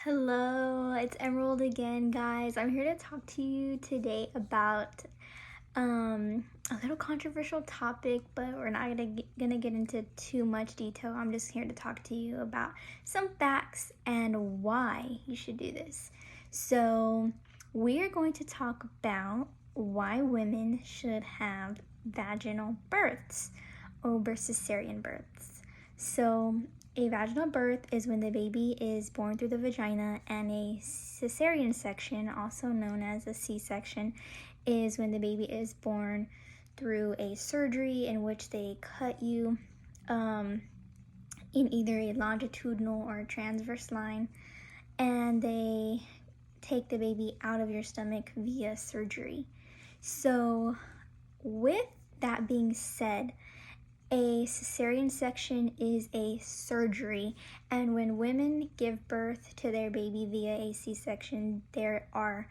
Hello, it's Emerald again, guys. I'm here to talk to you today about a little controversial topic, but we're not gonna get into too much detail. I'm just here to talk to you about some facts and why you should do this. So, we are going to talk about why women should have vaginal births over cesarean births. So, a vaginal birth is when the baby is born through the vagina, and a cesarean section, also known as a C section, is when the baby is born through a surgery in which they cut you in either a longitudinal or a transverse line, and they take the baby out of your stomach via surgery. So, with that being said, a cesarean section is a surgery, and when women give birth to their baby via a C-section, there are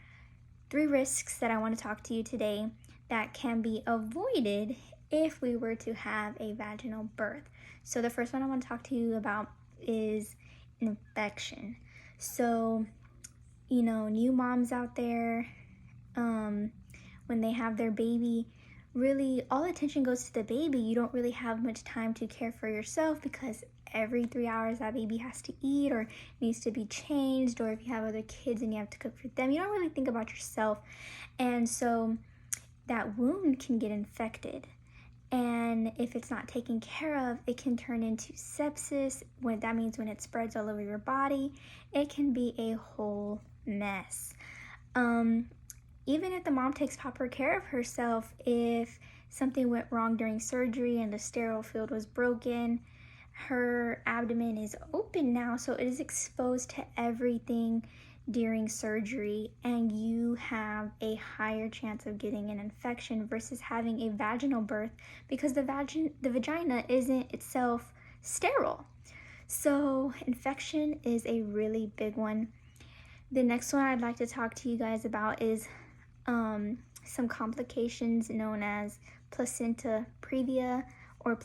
three risks that I want to talk to you today that can be avoided if we were to have a vaginal birth. So the first one I want to talk to you about is infection. So, new moms out there, when they have their baby, really all attention goes to the baby. You don't really have much time to care for yourself because every 3 hours that baby has to eat or needs to be changed, or if you have other kids and you have to cook for them, you don't really think about yourself. And so that wound can get infected. And if it's not taken care of, it can turn into sepsis. What that means, when it spreads all over your body, it can be a whole mess. Even if the mom takes proper care of herself, if something went wrong during surgery and the sterile field was broken, her abdomen is open now, so it is exposed to everything during surgery, and you have a higher chance of getting an infection versus having a vaginal birth because the vagina isn't itself sterile. So infection is a really big one. The next one I'd like to talk to you guys about is some complications known as placenta previa or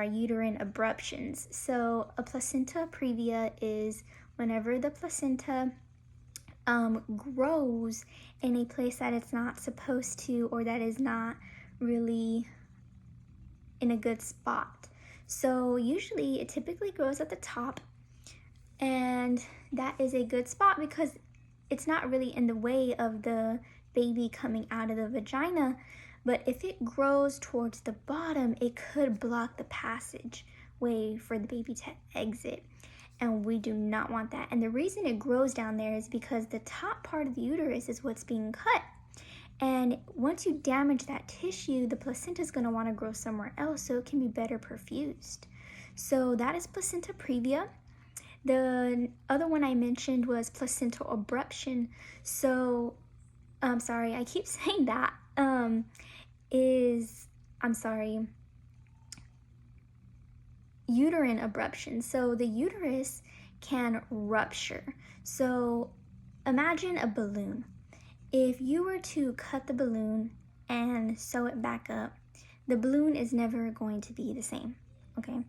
uterine abruptions. So a placenta previa is whenever the placenta grows in a place that it's not supposed to, or that is not really in a good spot. So usually it typically grows at the top, and that is a good spot because it's not really in the way of the baby coming out of the vagina. But if it grows towards the bottom, it could block the passageway for the baby to exit. And we do not want that. And the reason it grows down there is because the top part of the uterus is what's being cut. And once you damage that tissue, the placenta is going to want to grow somewhere else so it can be better perfused. So that is placenta previa. The other one I mentioned was placental abruption. So, I'm sorry, I keep saying that. Uterine abruption. So the uterus can rupture. So imagine a balloon. If you were to cut the balloon and sew it back up, the balloon is never going to be the same, okay?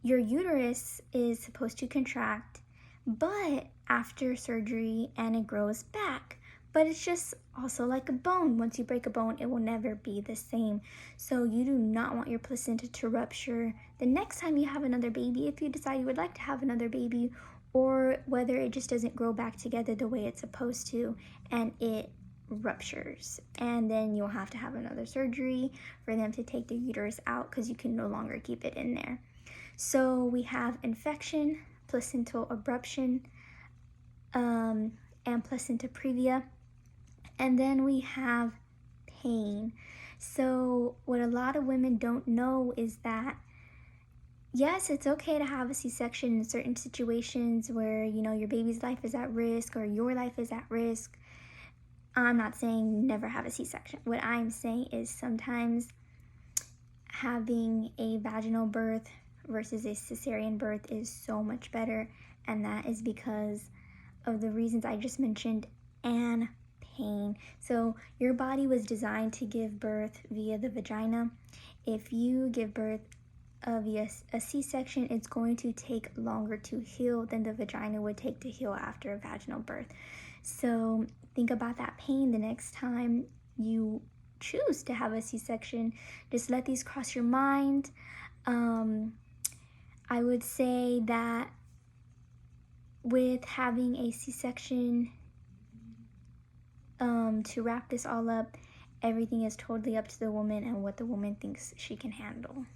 Your uterus is supposed to contract, but after surgery, and it grows back. But it's just also like a bone. Once you break a bone, it will never be the same. So you do not want your placenta to rupture the next time you have another baby, if you decide you would like to have another baby, or whether it just doesn't grow back together the way it's supposed to and it ruptures. And then you'll have to have another surgery for them to take the uterus out because you can no longer keep it in there. So we have infection, placental abruption, and placenta previa. And then we have pain. So what a lot of women don't know is that, yes, it's okay to have a C-section in certain situations where, your baby's life is at risk or your life is at risk. I'm not saying never have a C-section. What I'm saying is sometimes having a vaginal birth versus a cesarean birth is so much better, and that is because of the reasons I just mentioned and pain. So your body was designed to give birth via the vagina. If you give birth via a C-section, it's going to take longer to heal than the vagina would take to heal after a vaginal birth. So think about that pain the next time you choose to have a C-section. Just let these cross your mind. I would say that with having a C-section, to wrap this all up, everything is totally up to the woman and what the woman thinks she can handle.